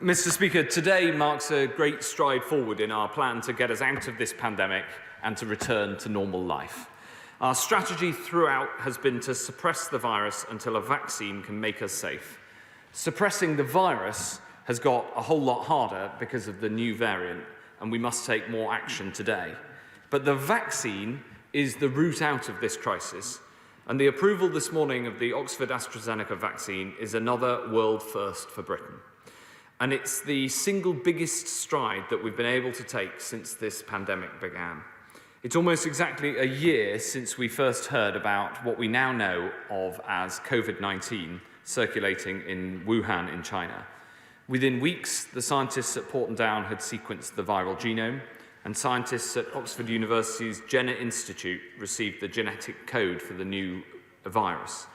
Mr. Speaker, today marks a great stride forward in our plan to get us out of this pandemic and to return to normal life. Our strategy throughout has been to suppress the virus until a vaccine can make us safe. Suppressing the virus has got a whole lot harder because of the new variant, and we must take more action today. But the vaccine is the route out of this crisis, and the approval this morning of the Oxford-AstraZeneca vaccine is another world first for Britain. And it's the single biggest stride that we've been able to take since this pandemic began. It's almost exactly a year since we first heard about what we now know of as COVID-19 circulating in Wuhan in China. Within weeks, the scientists at Porton Down had sequenced the viral genome, and scientists at Oxford University's Jenner Institute received the genetic code for the new virus.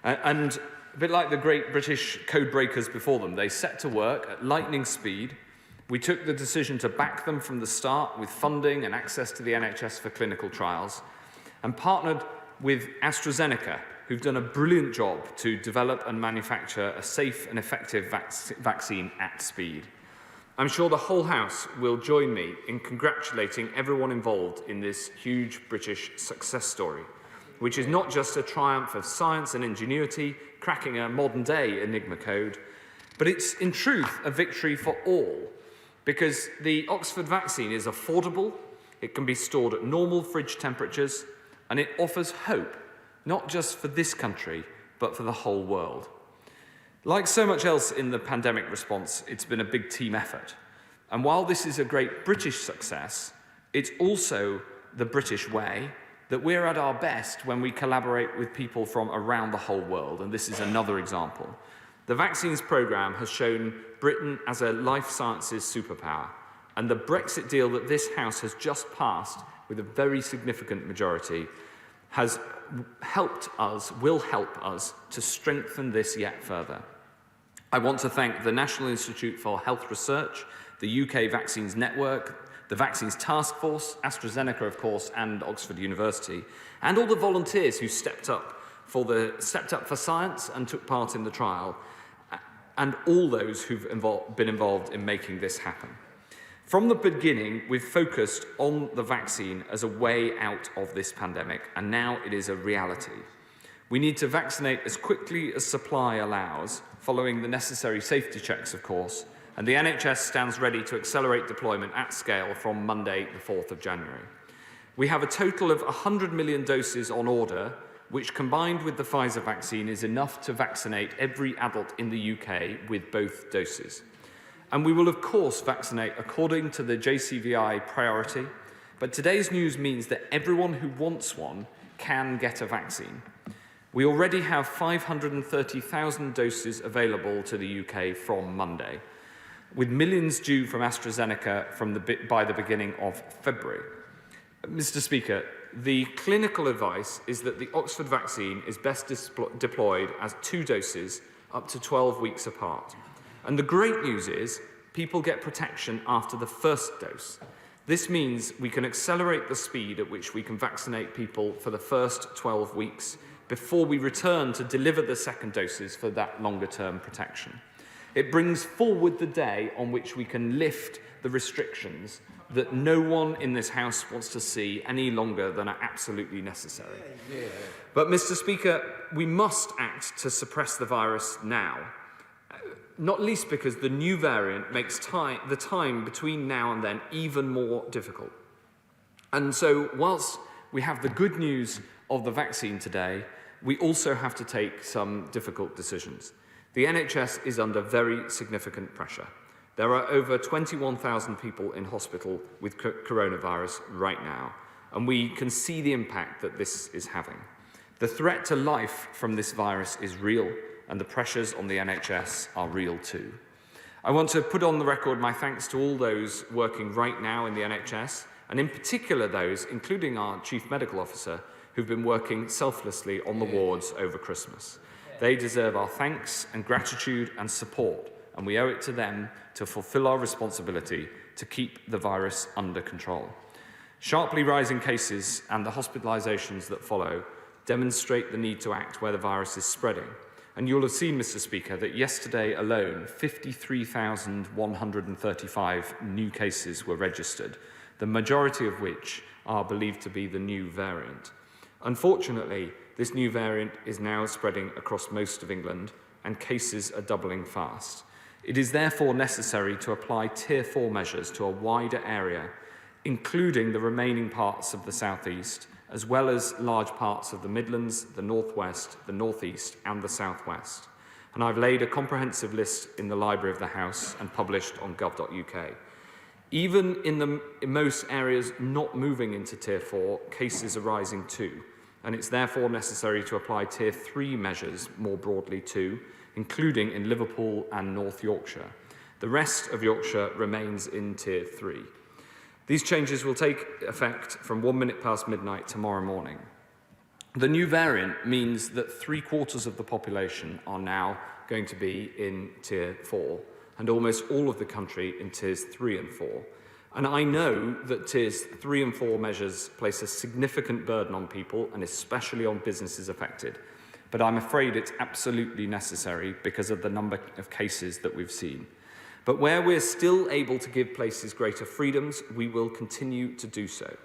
And a bit like the great British code breakers before them, they set to work at lightning speed. We took the decision to back them from the start with funding and access to the NHS for clinical trials, and partnered with AstraZeneca, who've done a brilliant job to develop and manufacture a safe and effective vaccine at speed. I'm sure the whole House will join me in congratulating everyone involved in this huge British success story, which is not just a triumph of science and ingenuity, cracking a modern-day Enigma code, but it's in truth a victory for all, because the Oxford vaccine is affordable, it can be stored at normal fridge temperatures, and it offers hope, not just for this country, but for the whole world. Like so much else in the pandemic response, it's been a big team effort. And while this is a great British success, it's also the British way that we're at our best when we collaborate with people from around the whole world, and this is another example. The vaccines programme has shown Britain as a life sciences superpower, and the Brexit deal that this House has just passed with a very significant majority has helped us, will help us to strengthen this yet further. I want to thank the National Institute for Health Research, the UK Vaccines Network, the Vaccines Task Force, AstraZeneca, of course, and Oxford University, and all the volunteers who stepped up for science and took part in the trial, and all those who've been involved in making this happen. From the beginning, we've focused on the vaccine as a way out of this pandemic, and now it is a reality. We need to vaccinate as quickly as supply allows, following the necessary safety checks, of course, and the NHS stands ready to accelerate deployment at scale from Monday, the 4th of January. We have a total of 100 million doses on order, which combined with the Pfizer vaccine is enough to vaccinate every adult in the UK with both doses. And we will, of course, vaccinate according to the JCVI priority, but today's news means that everyone who wants one can get a vaccine. We already have 530,000 doses available to the UK from Monday, with millions due from AstraZeneca by the beginning of February. Mr. Speaker, the clinical advice is that the Oxford vaccine is best deployed as 2 doses up to 12 weeks apart. And the great news is people get protection after the first dose. This means we can accelerate the speed at which we can vaccinate people for the first 12 weeks before we return to deliver the second doses for that longer-term protection. It brings forward the day on which we can lift the restrictions that no one in this House wants to see any longer than are absolutely necessary. But, Mr. Speaker, we must act to suppress the virus now, not least because the new variant makes the time between now and then even more difficult. And so, whilst we have the good news of the vaccine today, we also have to take some difficult decisions. The NHS is under very significant pressure. There are over 21,000 people in hospital with coronavirus right now, and we can see the impact that this is having. The threat to life from this virus is real, and the pressures on the NHS are real too. I want to put on the record my thanks to all those working right now in the NHS, and in particular those, including our Chief Medical Officer, who've been working selflessly on the wards over Christmas. They deserve our thanks and gratitude and support, and we owe it to them to fulfil our responsibility to keep the virus under control. Sharply rising cases and the hospitalisations that follow demonstrate the need to act where the virus is spreading, And you'll have seen, Mr. Speaker, that yesterday alone, 53,135 new cases were registered, the majority of which are believed to be the new variant. Unfortunately, this new variant is now spreading across most of England, and cases are doubling fast. It is therefore necessary to apply Tier 4 measures to a wider area, including the remaining parts of the South East, as well as large parts of the Midlands, the North West, the North East and the South West. And I've laid a comprehensive list in the Library of the House and published on gov.uk. Even in most areas not moving into Tier 4, cases are rising too, and it's therefore necessary to apply Tier 3 measures more broadly too, including in Liverpool and North Yorkshire. The rest of Yorkshire remains in Tier 3. These changes will take effect from 1 minute past midnight tomorrow morning. The new variant means that 3/4 of the population are now going to be in Tier 4, and almost all of the country in Tiers 3 and 4. And I know that Tiers 3 and 4 measures place a significant burden on people, and especially on businesses affected. But I'm afraid it's absolutely necessary because of the number of cases that we've seen. But where we're still able to give places greater freedoms, we will continue to do so.